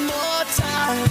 One more time.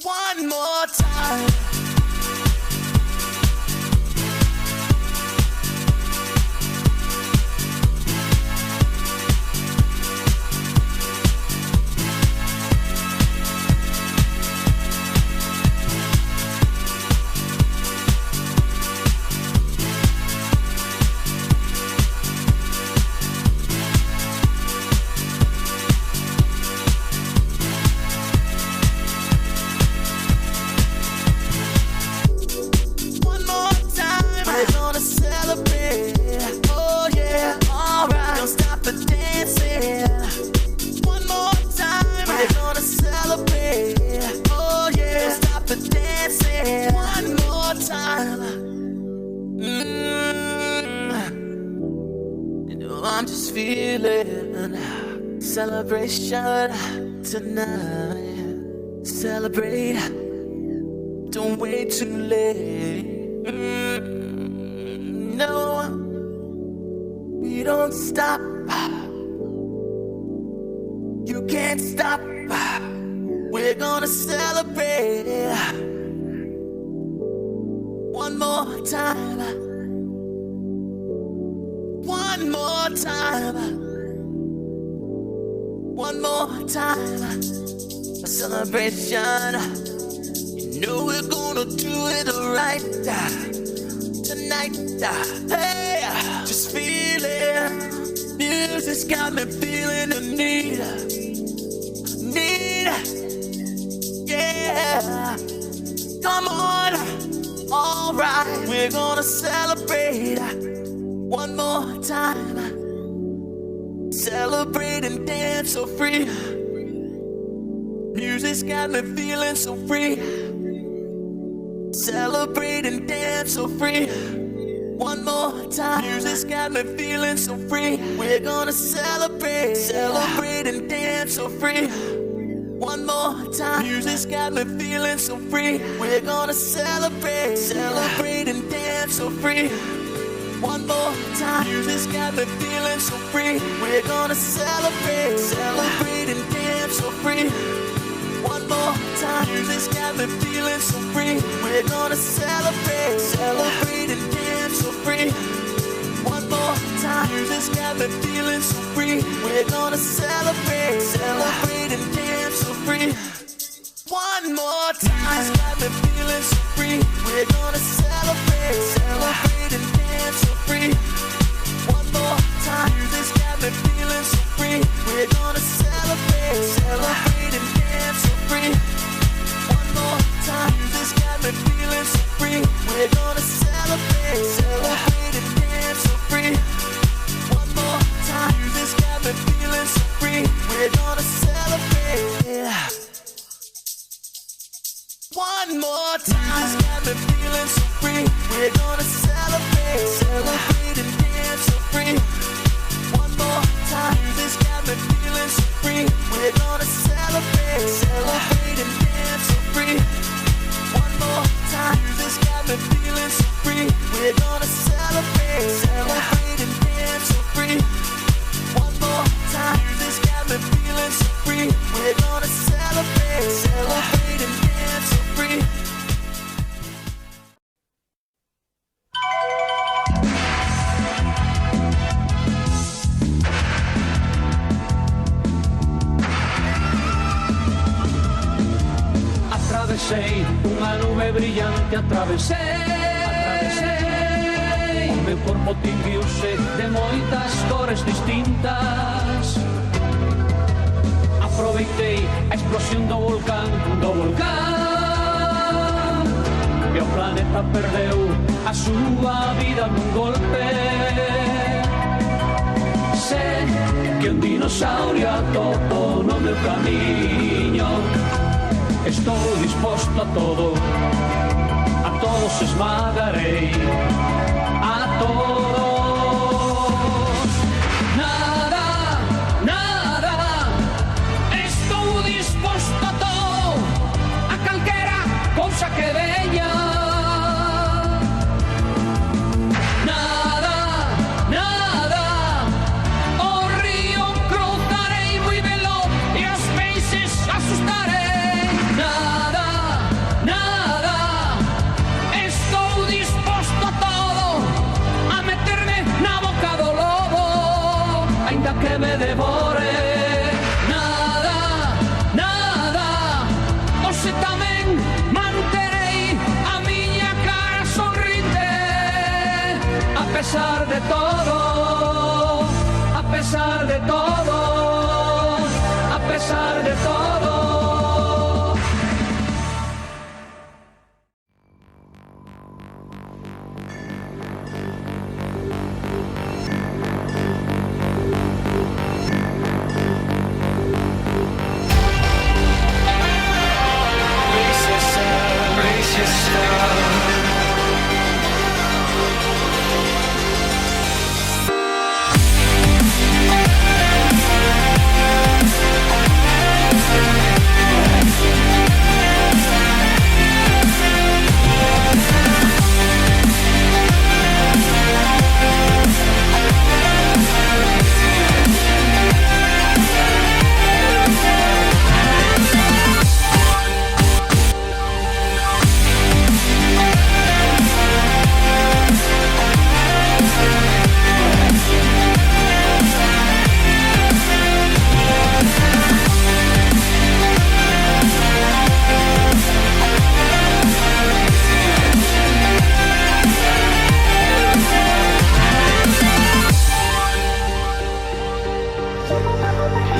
One more time. I'm just feeling celebration tonight. Celebrate, don't wait too late. No, we don't stop. You can't stop. We're gonna celebrate one more time. One more time. One more time. A celebration. You know we're gonna do it right tonight. Hey, just feel it. Music's got me feeling the need. Yeah. Come on. Alright, we're gonna celebrate one more time. Celebrate and dance so free. Music's got me feeling so free. Celebrate and dance so free. One more time. Music's got me feeling so free. We're gonna celebrate. Celebrate and dance so free. One more time. Music's got me feeling so free. We're gonna celebrate. Celebrate and dance so free. One more time. Music's got me feeling so free. We're gonna celebrate. Celebrate and dance so free. One more time. Music's got me feeling so free. We're gonna celebrate. Celebrate and dance so free. One more time. Music's got me feeling so free. We're gonna celebrate. Celebrate and dance so free. One more time. Music's got me feeling so free. We're gonna celebrate. Celebrate and dance so free. One more time. Music's got me feeling so free. We're gonna celebrate. Celebrate and dance so free. One more time. Music's got me feeling so free. We're gonna celebrate. Celebrate and dance so free. One more time. Music's got me feeling so free. We're gonna celebrate. One more time. Music's got me feeling so free. We're gonna celebrate. Celebrate and dance so free. One more time. Music's got me feeling so free. We're gonna celebrate. Celebrate and dance so free. One more time. Music's got me feeling so free. We're gonna celebrate. Celebrate and dance so free. One more time. Music's got me feeling so free. We're gonna celebrate. Celebrate and dance so free. atravesei unha nube brillante, atravesei. O meu corpo tinguiuse de moitas cores distintas. Aproveitei a explosión do volcán, e o planeta perdeu a súa vida nun golpe. Sé que un dinosaurio atopo no meu camiño. Estou disposto a todo, a todos esmagarei, a todos. Nada, nada, estou disposto a todo, a calquera cousa que veña. Nada, nada, o río cruzarei moi veloz e os peixes asustarei. Nada, nada, estou disposto a todo, a meterme na boca do lobo, ainda que me devore. Nada, nada, hoxe tamén manterei a miña cara sonrinte, a pesar de todo, a pesar de todo, a pesar de todo. Brace yourself.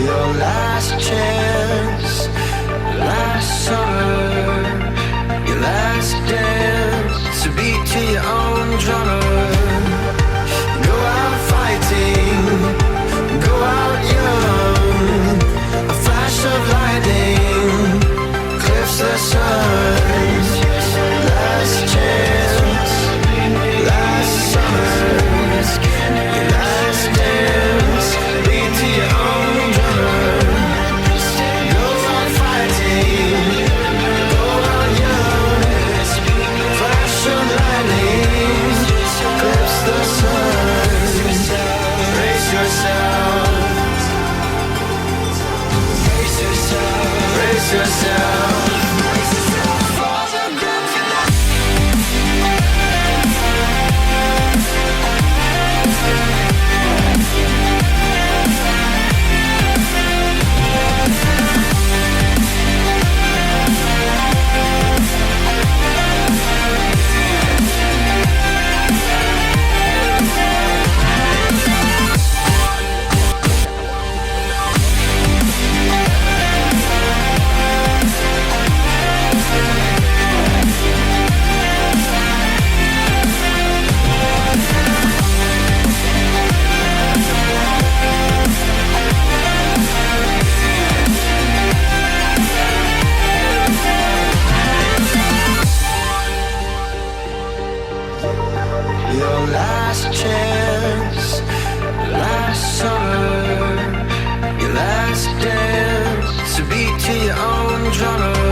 Your last chance, last summer, your last dance, to beat to your own drummer. Go out fighting, go out young, a flash of lightning, cliffs the sun. Last chance, last summer, your last dance, beat to your own drummer. Go out fighting, go out young, flash of lightning, clips the sun. Brace yourself, brace yourself, brace yourself. Your last chance, last summer, your last dance, to beat to your own drummer.